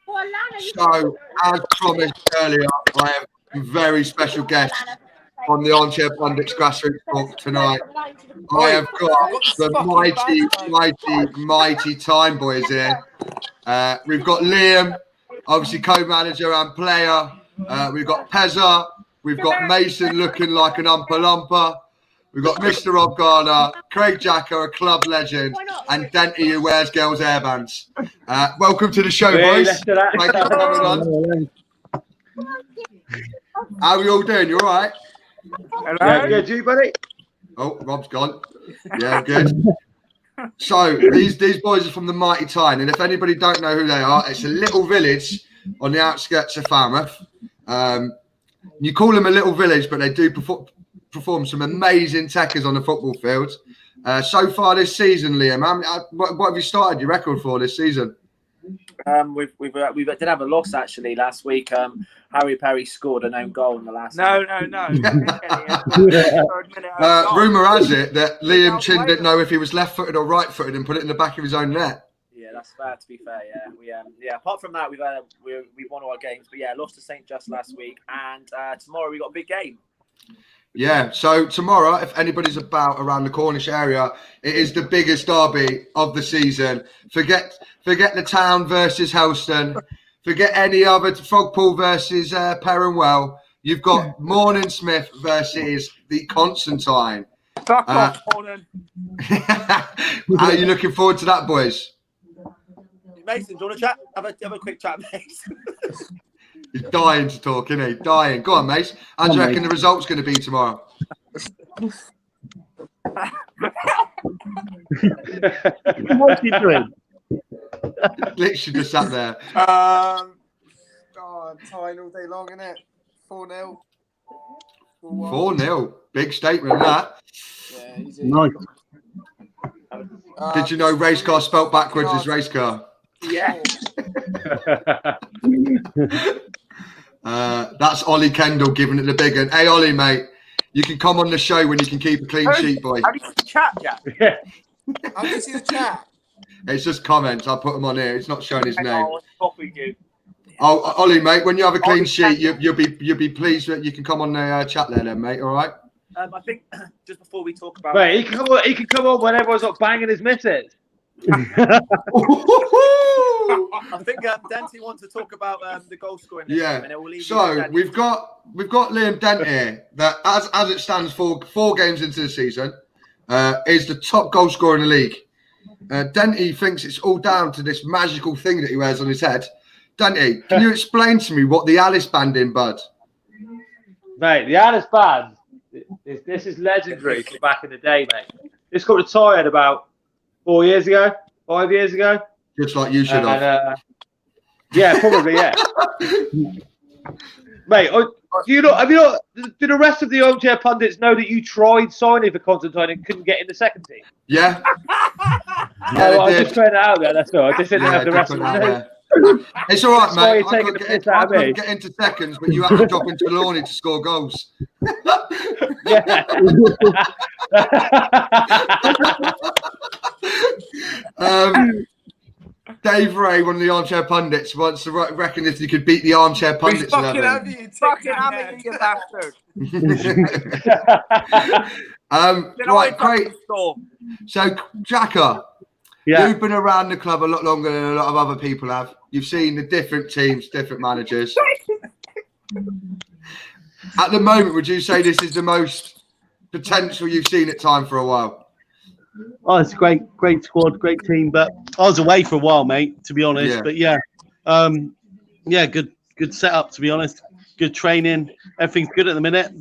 So, as promised earlier, I have a very special guest on the Armchair Pundits Grassroots talk tonight. I have got the mighty Time Boys here. We've got Liam, obviously co-manager and player. We've got Pezza. We've got Mason looking like an umpa lumper. We've got Mr. Rob Garner, Craig Jacker, a club legend, and Denty, who wears girls' hairbands. Welcome to the show, boys. Thank you for coming on. How are we all doing? You all right? Hello. Yeah, good, you, buddy? Oh, Rob's gone. Yeah, good. So these boys are from the mighty Tyne, and if anybody don't know who they are, it's a little village on the outskirts of Falmouth. You call them a little village, but they do perform some amazing tackers on the football field. So far this season, Liam, what have you started your record for this season? We did have a loss actually last week. Harry Perry scored an own goal in the last. No. Rumour has it that Liam Chin didn't know if he was left-footed or right-footed and put it in the back of his own net. Yeah, that's fair. To be fair, yeah. Apart from that, we've won all our games, but yeah, lost to St. Just last week, and tomorrow we got a big game. Yeah, so tomorrow, if anybody's about around the Cornish area, it is the biggest derby of the season. Forget the Town versus Helston. Forget any other Frogpool versus Perrinwell. You've got Morning Smith versus the Constantine. Fuck off, Morning. How are you looking forward to that, boys? Mason, do you want to chat? Have a quick chat, Mason. He's dying to talk, isn't he? Dying. Go on, Mace. How do you reckon the result's going to be tomorrow? What's he doing? Literally just sat there. Tyne all day long, innit? 4-0. 4-0. Big statement, that. Yeah, easy. Nice. Did you know race car spelt backwards is race car? Yeah. That's Ollie Kendall giving it the big one. Hey, Ollie, mate, you can come on the show when you can keep a clean sheet, boy. How do you see the chat, Jack? How do you see the chat? It's just comments. I'll put them on here. It's not showing his name. You. Oh, Ollie, mate, when you have a clean sheet, you'll be pleased that you can come on the chat there, then, mate. All right. I think just before we talk about, Wait, he can come on when everyone's not banging his missus. I think Dante wants to talk about the goal scoring. Yeah. So we've got Liam Dent here that, as it stands for 4 games into the season, is the top goal scorer in the league. Denty thinks it's all down to this magical thing that he wears on his head. Denty, can you explain to me what the Alice band in, bud? Mate, the Alice band, this is legendary from back in the day, mate. This got retired about 5 years ago. Just like you should have. Yeah, probably, yeah. Mate, do the rest of the Armchair Pundits know that you tried signing for Constantine and couldn't get in the second team? Yeah. I was just throwing it out there, that's all. I just didn't have the rest of them. It's all right, mate. I couldn't get into seconds, but you have to drop into Lawney to score goals. Yeah. Dave Ray, one of the Armchair Pundits, wants to reckon if you could beat the Armchair Pundits. Fucking have you, bastard. Right, great. So, Jacker, you've been around the club a lot longer than a lot of other people have. You've seen the different teams, different managers. At the moment, would you say this is the most potential you've seen at Time for a while? Oh, it's a great squad, great team. But I was away for a while, mate, to be honest. Yeah. But good setup, to be honest. Good training. Everything's good at the minute.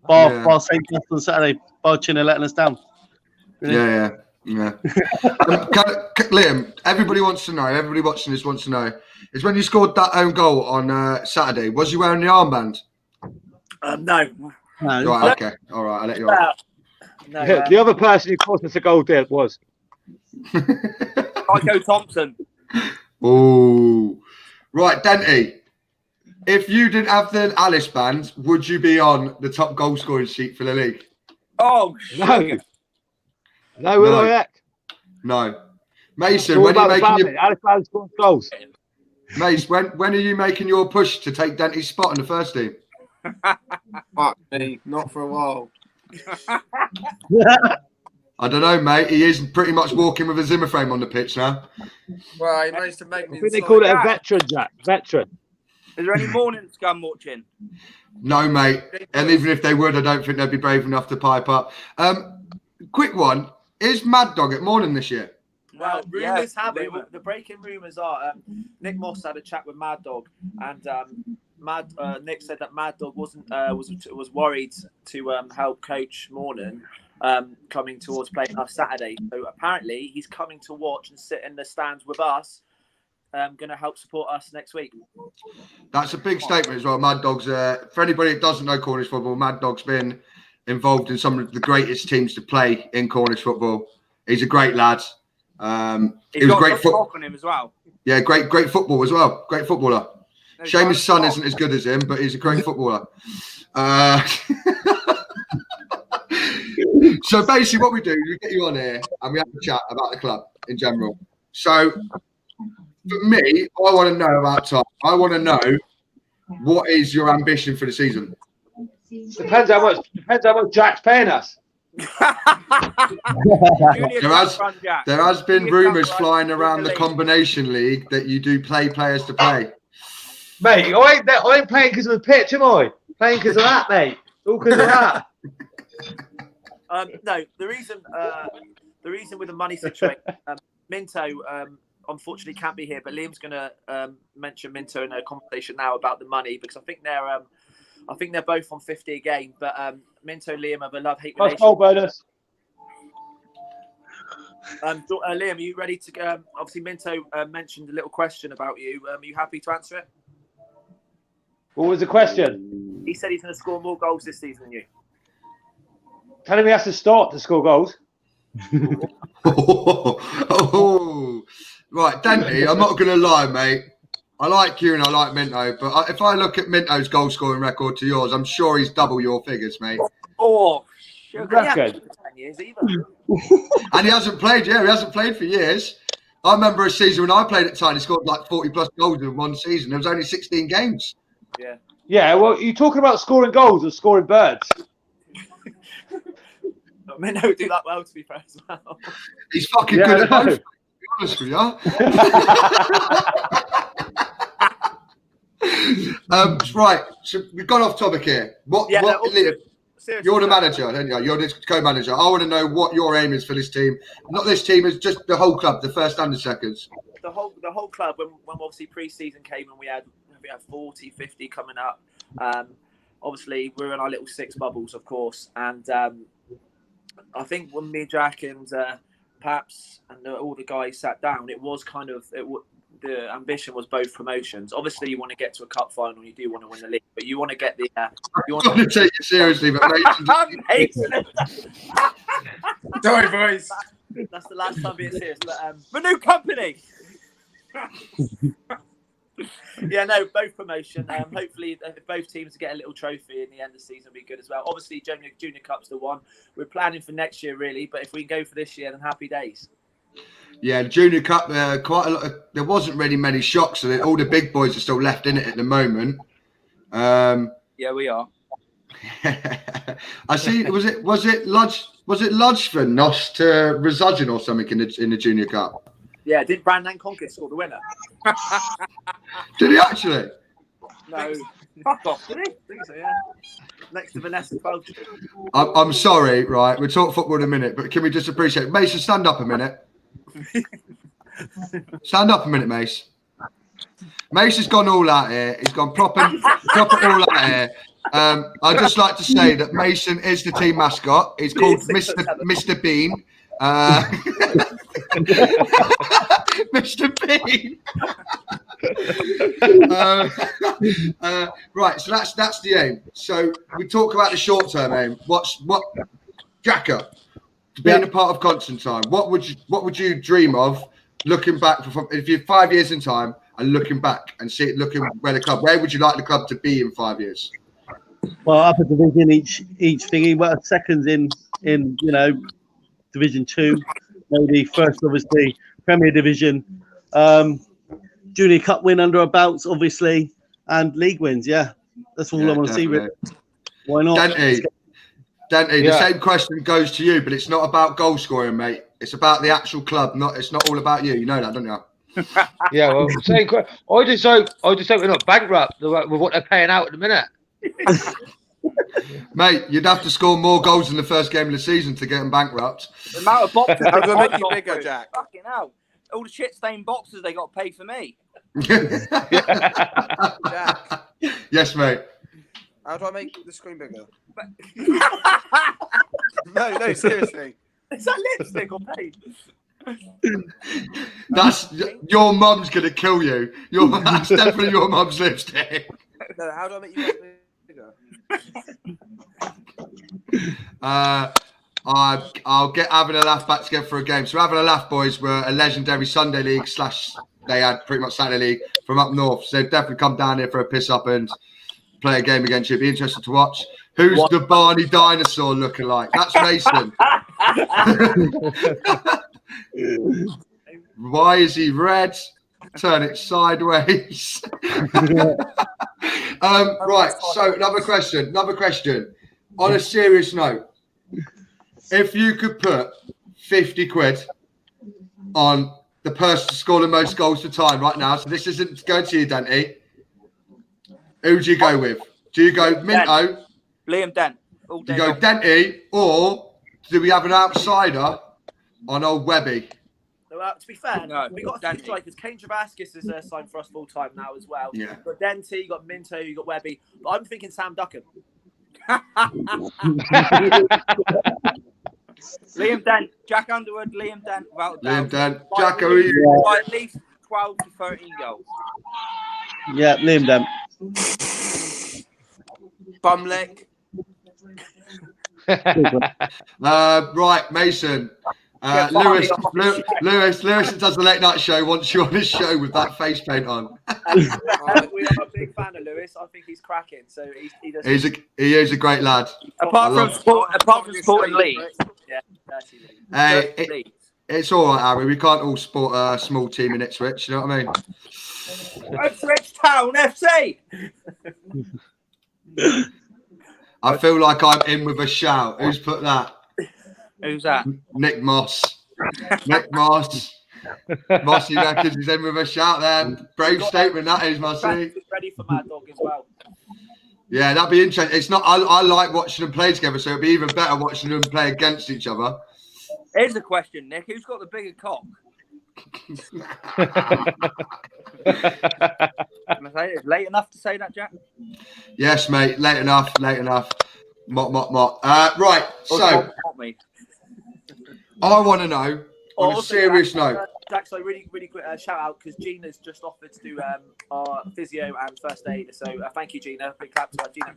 Bar St. Just on Saturday. Bar Chinner letting us down. Really? Yeah. Liam, everybody wants to know, everybody watching this wants to know, is when you scored that own goal on Saturday, was you wearing the armband? No. Right, okay. All right, I'll let you off. No, The other person who cost us a goal there was Tycho Thompson. Oh, right, Denty. If you didn't have the Alice band, would you be on the top goal scoring sheet for the league? Oh no. No. Mason, when you're making your Alice band scores goals. Mace, when are you making your push to take Denty's spot in the first team? Fuck me, not for a while. I don't know, mate. He is pretty much walking with a Zimmer frame on the pitch now. Well, he managed to make I me. think they call it a veteran, Jack. Veteran. Is there any morning scum watching? No, mate. And even if they would, I don't think they'd be brave enough to pipe up. Quick one. Is Mad Dog at Morning this year? Well, Yeah, rumours have it. rumour. The breaking rumours are Nick Moss had a chat with Mad Dog, and Nick said that Mad Dog was worried to help coach Mornan coming towards playing us Saturday. So apparently he's coming to watch and sit in the stands with us. Going to help support us next week. That's a big statement as well. Mad Dog's, for anybody that doesn't know Cornish football, Mad Dog's been involved in some of the greatest teams to play in Cornish football. He's a great lad. He was great football on him as well. Yeah, great football as well. Great footballer. Shame his son isn't as good as him, but he's a great footballer. So basically what we do is we get you on here and we have a chat about the club in general. So for me, I want to know about Tom. I want to know what is your ambition for the season? Depends how much Jack's paying us. There has been rumours flying around the combination league that you do play players to play. Mate, I ain't playing because of the pitch, am I? Playing because of that, mate. All because of that. No, the reason with the money situation, Minto unfortunately can't be here, but Liam's going to mention Minto in a conversation now about the money because I think they're both on 50 a game, but Minto and Liam have a love-hate relationship. Goal bonus. Liam, are you ready to go? Obviously, Minto mentioned a little question about you. Are you happy to answer it? What was the question? He said he's going to score more goals this season than you. Tell him he has to start to score goals. Right, Denty, I'm not going to lie, mate. I like you and I like Minto, but if I look at Minto's goal scoring record to yours, I'm sure he's double your figures, mate. Oh, sugar. He hasn't played for 10 years either. And he hasn't played, he hasn't played for years. I remember a season when I played at Tyne, he scored like 40 plus goals in one season. There was only 16 games. Yeah. Yeah, well, you're talking about scoring goals or scoring birds? Minto do that well, to be fair, as well. He's fucking good at both, to be honest with you. Right, so we've gone off topic here. You're the manager, aren't you? You're the co-manager. I want to know what your aim is for this team. Not this team, it's just the whole club, the first and the seconds. The whole club, when obviously pre-season came and we had 40, 50 coming up. Obviously, we're in our little six bubbles, of course. And I think when me, Jack, and Paps and all the guys sat down, it was kind of the ambition was both promotions. Obviously, you want to get to a cup final, you do want to win the league, but you want to get the. You want to take it seriously, but Sorry, boys. That's the last time being serious. But the new company. Yeah, no, both promotion. Hopefully, if both teams get a little trophy in the end of the season, will be good as well. Obviously, Junior Cup's the one. We're planning for next year, really, but if we can go for this year, then happy days. Yeah, the Junior Cup, quite a lot. There wasn't really many shocks, so all the big boys are still left in it at the moment. Yeah, we are. I see. Was it Ludgeford lost to Rezudgen or something in the Junior Cup? Yeah, did Brandon Conquest score the winner? Did he actually? No. Fuck off, did he? I think so, yeah. Next to Vanessa 12. I'm sorry, right? We'll talk football in a minute, but can we just appreciate Mason, stand up a minute. Stand up a minute, Mace. Mace has gone all out here. He's gone proper all out here. I'd just like to say that Mason is the team mascot. He's called Mr. Bean. Mr. Bean. Right, so that's the aim. So we talk about the short term aim. What Jacker, being a part of Constantine, what would you dream of looking back if you're 5 years in time and looking back and looking where would you like the club to be in 5 years? Well, upper division, each thingy. Well, seconds in Division 2, maybe first, obviously Premier Division. Junior Cup win under our belts, obviously, and league wins. Yeah, that's all I want to see. Really. Why not? Denty, the same question goes to you, but it's not about goal scoring, mate. It's about the actual club. It's not all about you. You know that, don't you? Yeah, well, same question. I just hope we're not bankrupt with what they're paying out at the minute. Mate, you'd have to score more goals in the first game of the season to get them bankrupt. The amount of boxes How do I make I've you got bigger, through, Jack? Fucking hell. All the shit-stained boxes they got to pay for me. Jack, Yes, mate. how do I make the screen bigger? No, seriously. Is that lipstick or paint? That's your mum's gonna kill you. That's definitely your mum's lipstick. No, how do I make you bigger? I'll get Having a Laugh back together for a game. So Having a Laugh boys were a legendary Sunday league / they had pretty much Saturday league from up north. So they'd definitely come down here for a piss up and play a game against you. It'd be interesting to watch. Who's the Barney dinosaur looking like? That's Mason. Why is he red? Turn it sideways. Right. So another question. On a serious note, if you could put 50 quid on the person to score the most goals for time right now, so this isn't going to you, Dante. Who do you go with? Do you go Minto? Liam Dent. Do you go Dante, or do we have an outsider on old Webby? Well, to be fair, No, we've got a few strikers. Kane Javaskis is signed for us full time now as well. Yeah. You've got Denty, you've got Minto, you've got Webby. But I'm thinking Sam Duckham. Liam Dent. Jack Underwood, Liam Dent. Without a Liam doubt. Dent. Jack, who are you? By at least 12 to 13 goals. Yeah, Liam Dent. Bumlick. Right, Mason. Lewis that does the late night show wants you on his show with that face paint on. We are a big fan of Lewis. I think he's cracking. So he does. He is a great lad. Apart from sport and league. Yeah, dirty league. Hey, it's all right, Harry. We can't all support a small team in Ipswich. You know what I mean? Ipswich Town FC. I feel like I'm in with a shout. Who's put that? Who's that? Nick Moss. Nick Moss. Mossy reckons he's in with a shout there. Brave statement that is, Mossy. Ready for Mad Dog as well. Yeah, that'd be interesting. It's not. I like watching them play together, so it'd be even better watching them play against each other. Here's the question, Nick. Who's got the bigger cock? Late enough to say that, Jack? Yes, mate. Late enough. Mot. Right. So I want to know on a serious note. Jack, so really quick shout out because Gina's just offered to do our physio and first aid. So thank you, Gina. Big clap to Gina.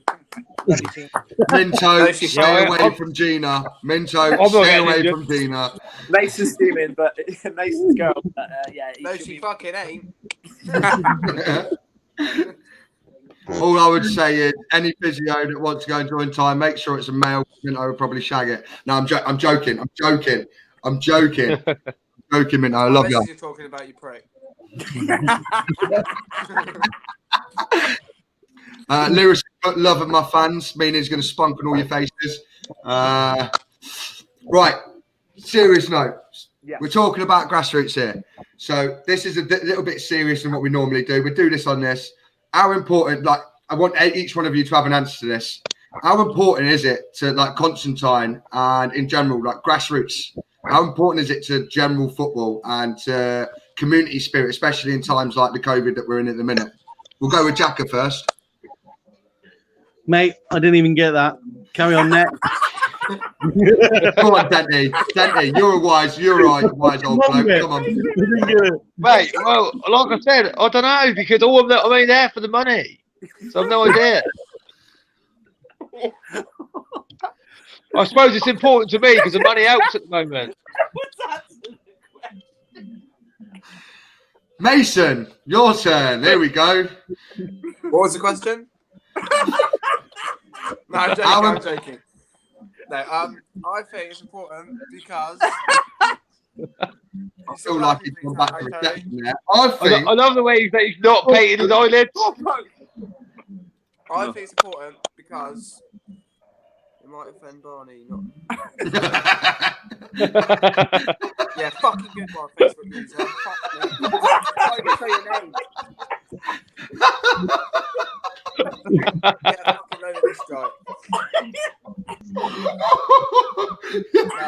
Minto, stay away from Gina. Minto, stay away from Gina. Mason's steaming, but Mason's girl. Yeah. No, she fucking ain't. All I would say is any physio that wants to go and join time, make sure it's a male. Minto would probably shag it. No, I'm joking. Minto. I love you. You're talking about you prick. Lewis, love of my fans, meaning he's going to spunk on all your faces. Right, serious note. Yeah. We're talking about grassroots here. So this is a little bit serious than what we normally do. We do this on this. How important, like, I want each one of you to have an answer to this. How important is it to, like, Constantine and in general, like, grassroots? How important is it to general football and to community spirit, especially in times like the COVID that we're in at the minute? We'll go with Jacka first. Mate, I didn't even get that. Carry on, Nick. Come on, Dante. You're a wise old bloke. Come on. Mate, well, like I said, I don't know because all of them, I'm there for the money. So I've no idea. I suppose it's important to me because the money helps at the moment. Mason, your turn. There we go. What was the question? No, I'm joking. No, I think it's important because I feel like he's gone back to reception there. I love the way he's not painting his eyelids. I think it's important because it might offend Barney. Not. Yeah, fucking goodbye, Facebook user. Fuck me. I can say your name. Get fucking over this guy.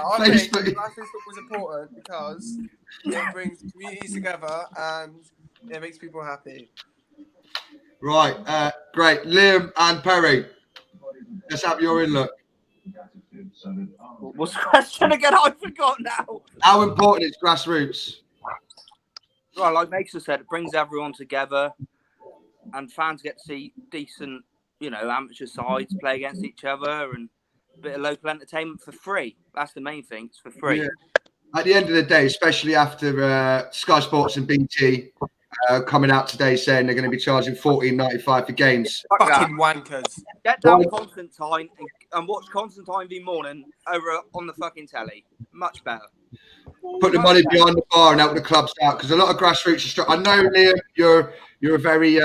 I think Facebook was important because it brings communities together and it makes people happy. Right, great. Liam and Perry, let's have your in-look. What's the question again? I forgot now. How important is Grassroots? Well, like Mason said, it brings everyone together, and fans get to see decent, amateur sides play against each other, and a bit of local entertainment for free. That's the main thing. It's for free. Yeah. At the end of the day, especially after Sky Sports and BT coming out today saying they're going to be charging $14.95 for games. Fucking wankers. Get down Constantine and watch Constantine v Morning over on the fucking telly. Much better. Put the money behind the bar and help the clubs out, because a lot of Grassroots are I know, Liam, you're a very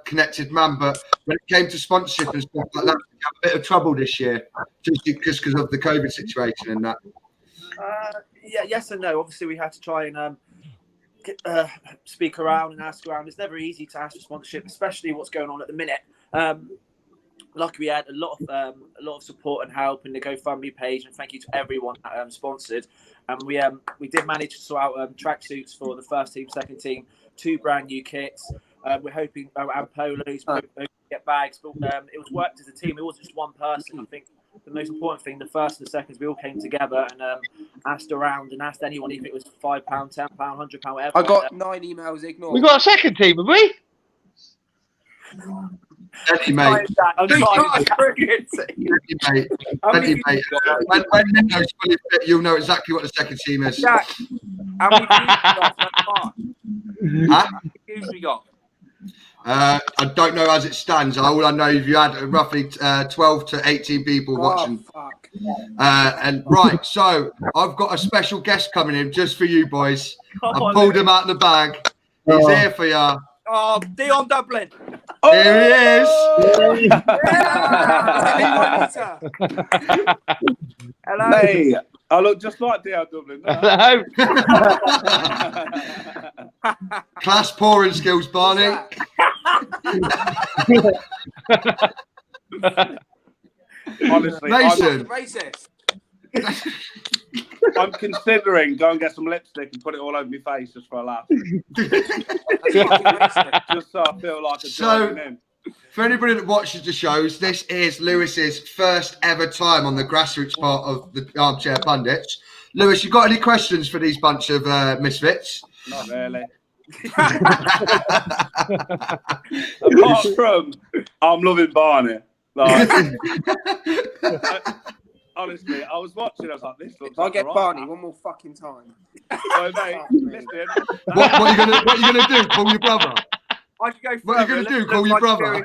connected man, but when it came to sponsorship and stuff like that, we had a bit of trouble this year just because of the COVID situation and that. Yeah, yes and no. Obviously, we had to try and speak around and ask around. It's never easy to ask for sponsorship, especially what's going on at the minute. Luckily, we had a lot of support and help in the GoFundMe page, and thank you to everyone that sponsored. And we did manage to sort out tracksuits for the first team, second team, 2 brand new kits. We're hoping and polos, hoping to get bags, but it was worked as a team. It wasn't just one person. I think the most important thing, the first and the seconds, we all came together and asked around and asked anyone if it was £5, £10, £100, whatever. I got 9 emails ignored. We got a second team, have we? Eddie, mate. Eddie, mate. When Nindo's fully fit, you'll know exactly what the second team is. Jack, how many views we got? I don't know as it stands. All I know is you had roughly 12 to 18 people watching. Fuck. And right, so I've got a special guest coming in just for you boys. I pulled him out of the bag. He's here for you. Oh, Dion Dublin. Here he is. Hello. Hey, I look just like Dion Dublin. Hello. Class pouring skills, Barney. Honestly, Mason. Racist. I'm considering go and get some lipstick and put it all over my face just for a laugh. Just so I feel like a So, for anybody that watches the shows, this is Lewis's first ever time on the Grassroots part of the Armchair Pundits. Lewis, you got any questions for these bunch of misfits? Not really. Apart from, I'm loving Barney. Like, honestly, I was watching. I was like, "This looks." I'll like get right Barney now. one more fucking time. So, mate, listen. What are you gonna do? Call your brother? I could go What are you gonna do? Call your brother?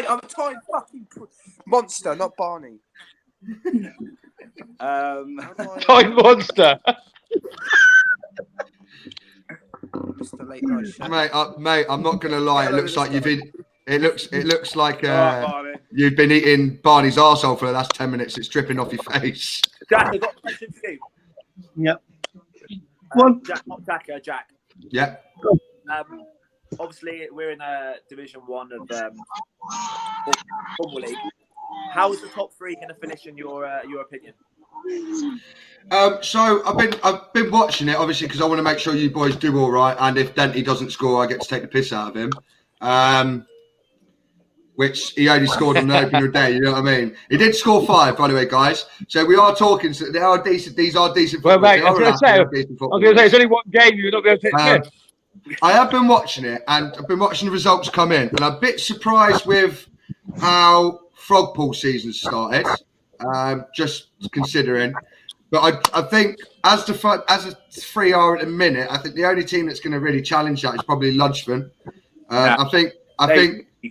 I'm a tiny fucking monster, not Barney. Time monster. Mr. Late Night Show. Mate, I'm not gonna lie. It looks like you've been. It looks like Barney. you've been eating Barney's arsehole for the last 10 minutes. It's dripping off your face. Jack, I've got a question for you. Yep. Jack, not Jacker, Jack. Yeah. Obviously, we're in Division 1 of Football League. How is the top 3 going to finish in your opinion? So I've been watching it obviously because I want to make sure you boys do all right, and if Denty doesn't score, I get to take the piss out of him. Which he only scored on the opener day, you know what I mean? He did score 5, by the way, guys. So we are talking. So they are decent. These are decent. Well, mate, I was going to say, it's only one game. You're not going to take this. I have been watching it, and I've been watching the results come in, and I'm a bit surprised with how Frogpool season started. Just considering, but I think as the 3 are at the minute, I think the only team that's going to really challenge that is probably Ludgvan. I think.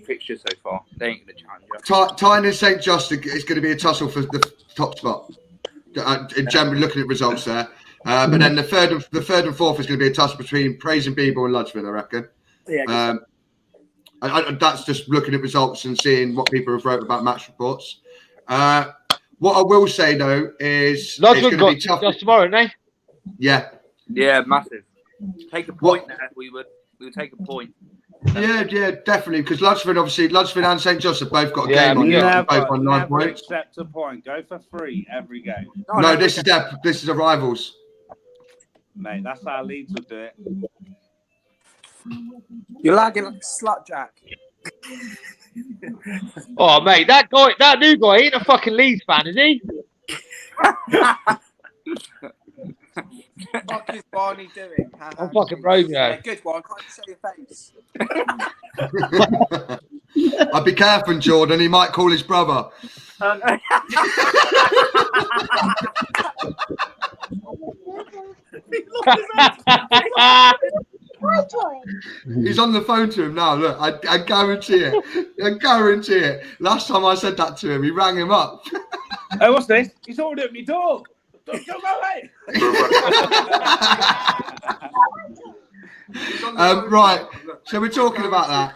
Fixture so far. They ain't going to challenge you. Tyne and St. Just is going to be a tussle for the top spot. Generally, looking at results there. But then the third and fourth is going to be a toss between Praise and Beeble and Ludgeville, I reckon. Yeah. That's just looking at results and seeing what people have wrote about match reports. What I will say though is Ludgeville got just tomorrow, isn't they? Yeah. Yeah, massive. Take a point there. We would take a point. Yeah, definitely. Because Ludgeville and St. Joseph both got a game on. Both on 9 points. Accept a point. Go for free every game. No, this is the rivals. Mate, that's how Leeds would do it. You're lagging like a slut, Jack. Oh, mate, that new guy ain't a fucking Leeds fan, is he? What is Barney doing? I'm fucking Romeo. Yeah, good one. Can't you show your face? I'd be careful, Jordan. He might call his brother. He's on the phone to him now. Look, I guarantee it. I guarantee it. Last time I said that to him, he rang him up. Hey, what's this? He's already at my door. Don't go away. Right. So we're talking about that.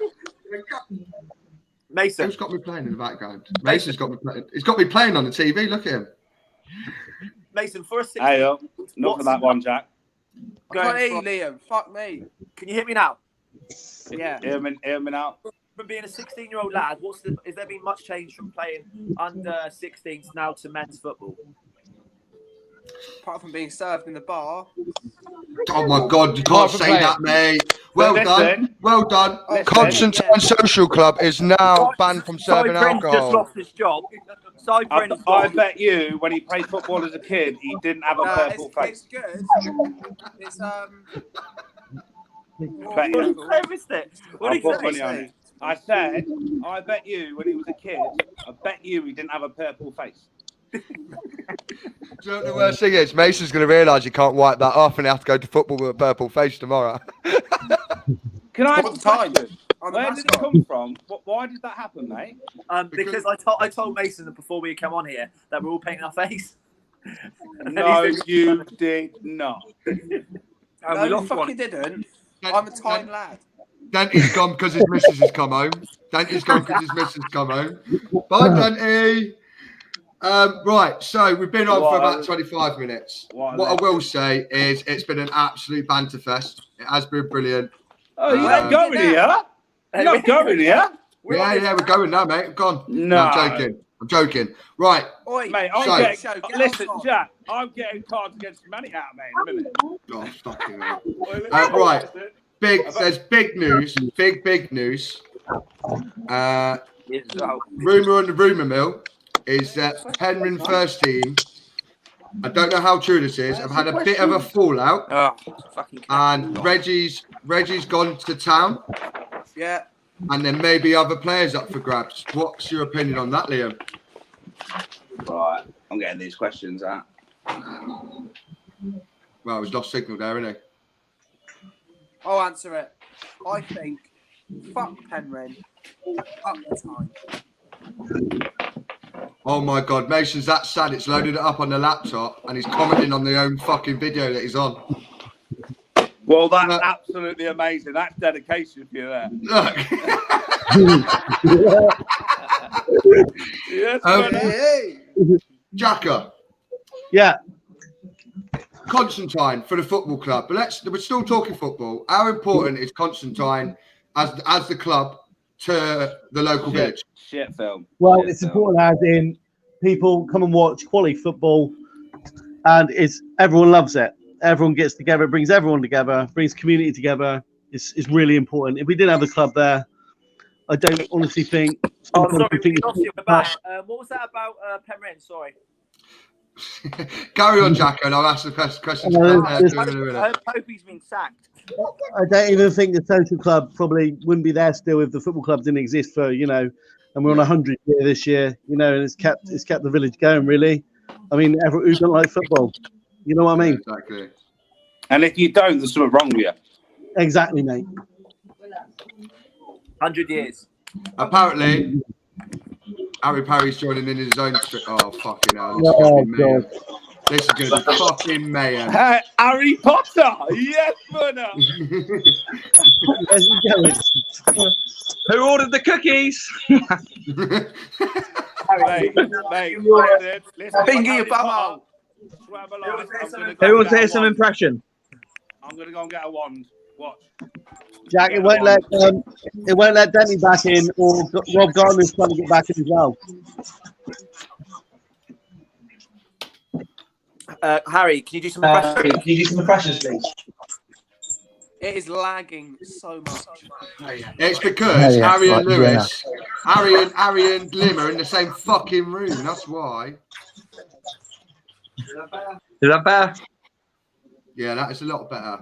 Mason. Who's got me playing in the background? Mason's got me playing. He's got me playing on the TV. Look at him. Mason, for a 16. Hey, not for that one, Jack. I can't hear you, Liam. Fuck me. Can you hear me now? Yeah. Hear me now. From being a 16-year-old lad, has there been much change from playing under 16s now to men's football? Apart from being served in the bar. Oh my God, you can't say that, mate. Well done. Well done. Constantine Social Club is now banned from serving alcohol. Just lost his job. I bet you when he played football as a kid, he didn't have a purple face. It's good. It's Bet you. What did put money on it. I said, I bet you when he was a kid, I bet you he didn't have a purple face. Do you know what the worst thing is? Mason's going to realise he can't wipe that off and he has to go to football with a purple face tomorrow. Can I have time? Where did it come from? Why did that happen, mate? Because I told Mason that before we came on here that we're all painting our face. No, you did not. No, you fucking didn't. I'm a time lad. Dante's gone because his missus has come home. Dante's gone because his missus has come home. Bye, Dante. Right, so we've been on for about 25 minutes. What I will say is it's been an absolute banter fest. It has been brilliant. Oh, you're not going here? You're not going here? Yeah, we're going now, mate. I'm gone. No, I'm joking. Right. Oi, mate, listen, Jack, I'm getting Cards Against Humanity out, mate, in a minute. Oh, fucking hell. Right. There's big news. Big news. Rumour on the rumour mill is that Penryn first team, I don't know how true this is, have had a bit of a fallout. And Reggie's gone to town. Yeah. And then maybe other players up for grabs. What's your opinion on that, Liam? Right, I'm getting these questions out. Well, it was lost signal there, isn't it? I'll answer it. I think fuck Penryn up the time. Oh my God, Mason's that sad. It's loaded it up on the laptop and he's commenting on the own fucking video that he's on. Well, that's absolutely amazing. That's dedication for you there. Look. Yes, Jacker. Yeah. Constantine for the football club. But we're still talking football. How important is Constantine as the club to the local village? Shit film. Well, it's important as in people come and watch quality football, and everyone loves it. Everyone gets together, it brings everyone together, brings community together. It's really important. If we didn't have the club there, I don't honestly think. What was that about Penryn? Sorry. Carry on, Jacko, and I'll ask the question. Popey's been sacked. I don't even think the social club probably wouldn't be there still if the football club didn't exist for, and we're on 100 year this year, and it's kept the village going, really. I mean, who don't like football? You know what I mean? Exactly. And if you don't, there's something wrong with you. Exactly, mate. 100 years. Apparently, Harry Parry's joining in his own. Oh, fucking hell. Oh, God. This is going to be fucking mayhem. Harry Potter. Yes, brother. Where's he going? Who ordered the cookies? Mate, Finger your bum. Who wants to hear some impression? I'm going to go and get a wand. Watch. Jack, it won't let Denny back in, or Rob Gardner's trying to get back in as well. Harry, can you do some impressions? Please? It is lagging so much. It's because Harry and Lewis, Harry and Lim are in the same fucking room. That's why. Is that better? Yeah, that is a lot better.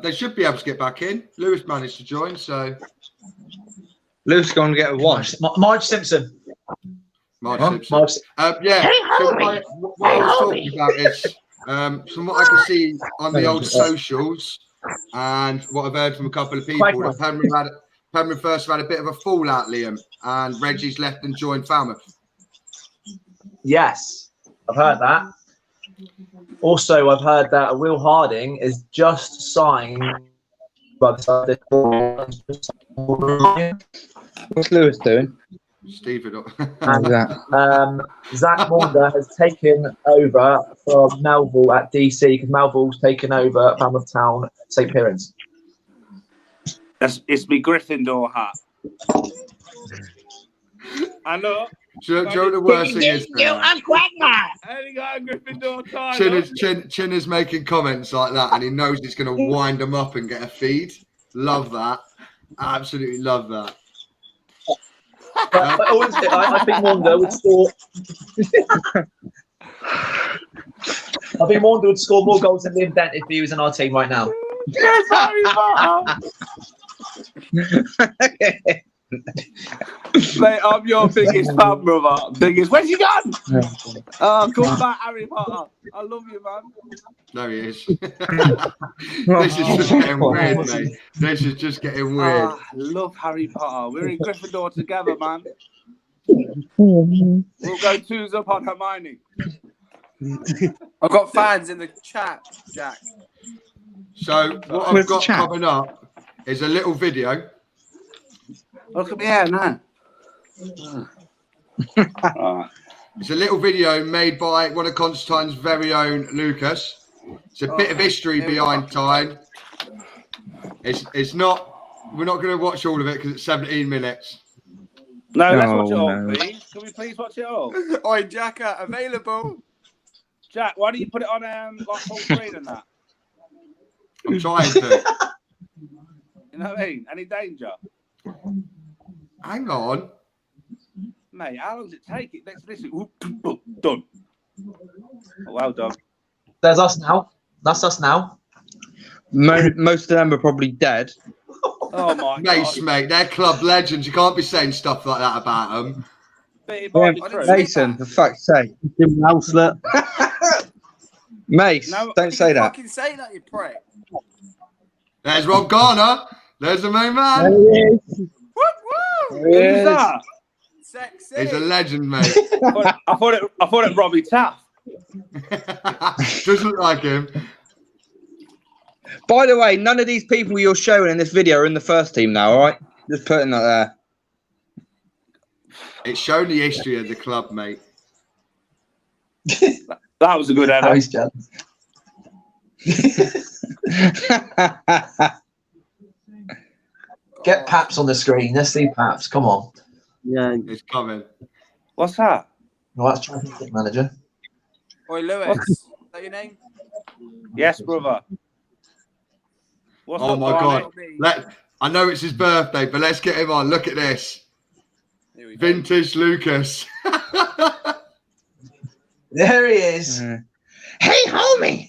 They should be able to get back in. Lewis managed to join, so. Lewis going to get a watch. Marge Simpson. Marge Simpson. Yeah. So what I was talking about is, from what I can see on the old socials and what I've heard from a couple of people, that Penrith first had a bit of a fallout, Liam, and Reggie's left and joined Falmouth. Yes, I've heard that. Also, I've heard that Will Harding is just signed by the What's Lewis doing? Stephen. And Zach Maunder has taken over from Melville at DC because Melville's taken over Falmouth Town St. Piran's. It's me Gryffindor hat. I know. Do you know the worst thing is? I'm Quagmire. I only got a Gryffindor tie. Chin is making comments like that, and he knows it's going to wind them up and get a feed. Love that. Absolutely love that. I think Maunder would score. I think Maunder would score more goals than Liam Dent if he was in our team right now. Yes, Harry Potter. Mate, I'm your biggest fan, brother. Biggest. Where's he gone? Oh, come back, Harry Potter. I love you, man. No, he is. This is just getting weird, mate. This is just getting weird. I love Harry Potter. We're in Gryffindor together, man. We'll go twos up on Hermione. I've got fans in the chat, Jack. So what I've got coming up is a little video. Look at me here now. It's a little video made by one of Constantine's very own Lucas. It's a bit of history behind time. It's not. We're not going to watch all of it because it's 17 minutes. No, let's watch it all, please. Can we please watch it all? Oi, Jacka, available. Jack, why don't you put it on like full screen and that? I'm trying to. You know what I mean? Any danger? Hang on. Mate, how long does it take? Let's listen. Done. Oh, well done. There's us now. That's us now. Most of them are probably dead. Oh my Mace, God. mate, they're club legends. You can't be saying stuff like that about them. Mason, for fuck's sake. Mace, No, don't say that. Fucking say that, you prick. There's Rob Garner. There's the main man. Woo woo. Who's that? Sexy. He's a legend, mate. I thought it Robbie Taff. Doesn't look like him. By the way, none of these people you're showing in this video are in the first team now, all right? Just putting that there. It's shown the history of the club, mate. That was a good header. Get Paps on the screen. Let's see Paps. Come on. Yeah, it's coming. What's that? Well, that's Championship Manager. Oi, Lewis. Is that your name? Yes, brother. What's Oh up, my Barney? God! I know it's his birthday, but let's get him on. Look at this, vintage Lucas. There he is. Hey, homie.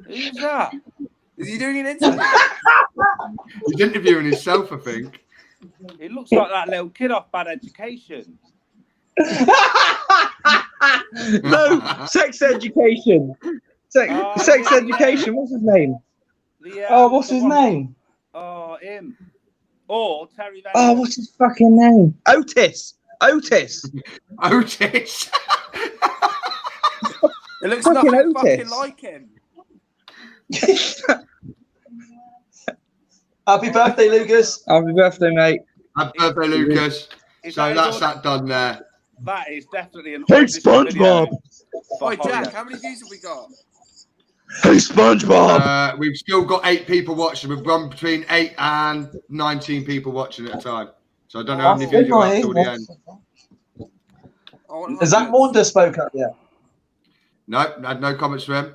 Who's that? Is he doing an interview? He's interviewing himself, I think. It looks like that little kid off Bad Education. No, sex education. Sex education. What's his name? What's his name? Oh, him. Or Terry Van. Oh, what's his fucking name? Otis. Otis. Otis. It looks Fucking nothing Otis. fucking like him. Happy birthday, Lucas. Happy birthday, mate. Happy birthday, Lucas. Is So that that's his that done there. That is definitely an Hey, audition video SpongeBob. for Oi, Holly. Jack, how many views have we got? Hey, SpongeBob. We've still got 8 people watching. We've run between 8 and 19 people watching at a time. So I don't know how many views you're up till the end. Has Zach Maunder spoke up yet? No, had no comments from him.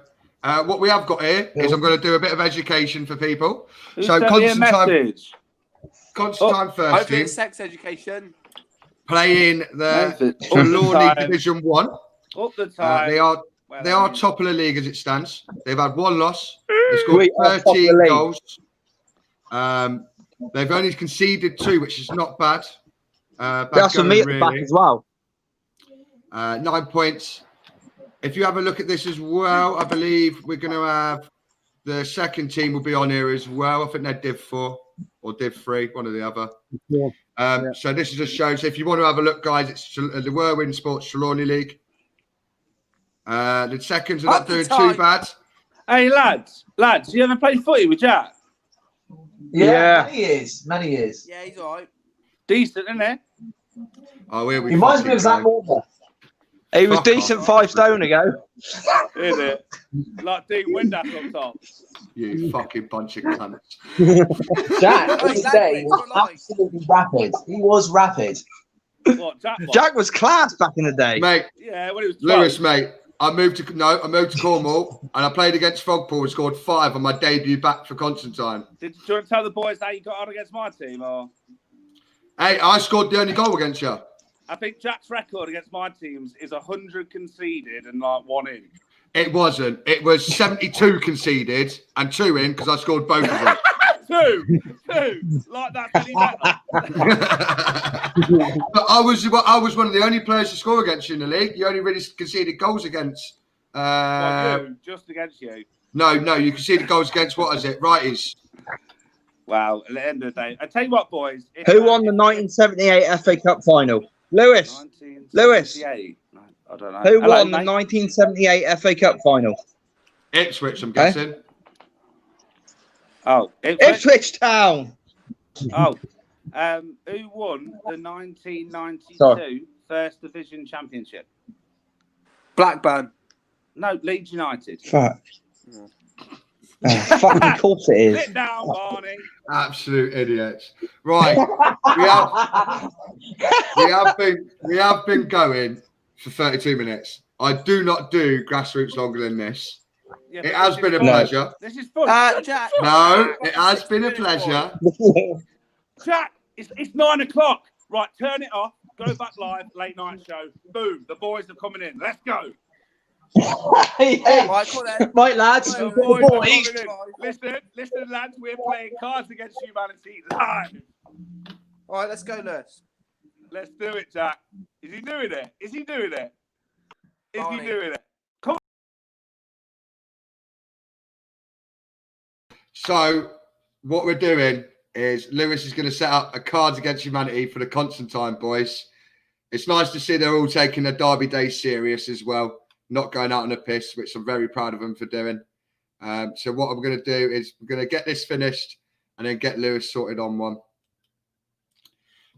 What we have got here is I'm going to do a bit of education for people. Who So sent me a Constantine message? first Hopefully team it's sex education. playing the Up the Law League time. Division 1. Up the time. They are top of the league as it stands. They've had 1 loss. They scored We are top of the 13 league. goals. They've only conceded 2, which is not bad. That's for me at the back as well. 9 points. If you have a look at this as well, I believe we're going to have the second team will be on here as well. I think they're Div 4 or Div 3, one or the other. Yeah. So this is a show. So if you want to have a look, guys, it's the Whirlwind Sports Trelawney League. The seconds are not doing too bad. Hey, lads, you ever play footy with Jack? Yeah. Many years. Yeah, he's alright. Decent, isn't it? Oh, here we He reminds me fucking of Zach go. Maunder. He was Fuck decent off. 5 stone ago. Isn't it? Like Dean Windass up top. You fucking bunch of cunts. Jack, Hey, to this Zach, day, mate, was what like? absolutely rapid. He was rapid. What, Jack? What? Jack was class back in the day. Mate, Yeah, when he was 12. Lewis, mate, I moved to Cornwall and I played against Frogpool and scored 5 on my debut back for Constantine. Do you want to tell the boys how you got on against my team? Or Hey, I scored the only goal against you. I think Jack's record against my teams is 100 conceded and like 1 in. It wasn't. It was 72 conceded and 2 in because I scored both of them. Two. Like that's any better. But I was one of the only players to score against you in the league. You only really conceded goals against. Well, you, just against you. No, you conceded goals against what is it? Righties. Wow. At the end of the day, I tell you what, boys. Who won the 1978 FA Cup final? Lewis. 1978. I don't know. Who Hello, won the mate. 1978 FA Cup final? Ipswich, I'm guessing. Oh, Ipswich Town. Oh, who won the 1992 Sorry. First Division Championship? Blackburn. No, Leeds United. Fuck. Fucking course it is. Sit down, Barney. Absolute idiots. Right. We have been going for 32 minutes. I do not do grassroots longer than this. Yeah, It but has this been is a fun. pleasure. This is fun. Jack. No, it has been a pleasure. Jack, it's 9 o'clock. Right, turn it off. Go back live. Late night show. Boom. The boys are coming in. Let's go. Right, come on then. Right, lads. The The boys are boys. coming in. Listen, lads. We're playing Cards Against Humanity live. All right, let's go, Lewis. Let's do it, Jack. Is he doing it? Is he doing it? Is Barney. he doing it? So what we're doing is Lewis is going to set up a Cards Against Humanity for the Constantine boys. It's nice to see they're all taking their Derby Day serious as well, not going out on a piss, which I'm very proud of them for doing. So what I'm going to do is we're going to get this finished and then get Lewis sorted on one.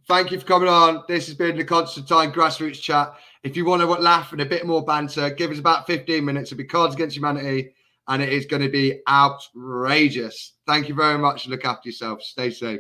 Thank you for coming on. This has been the Constantine Grassroots Chat. If you want to laugh and a bit more banter, give us about 15 minutes. It'll be Cards Against Humanity, and it is going to be outrageous. Thank you very much. Look after yourself. Stay safe.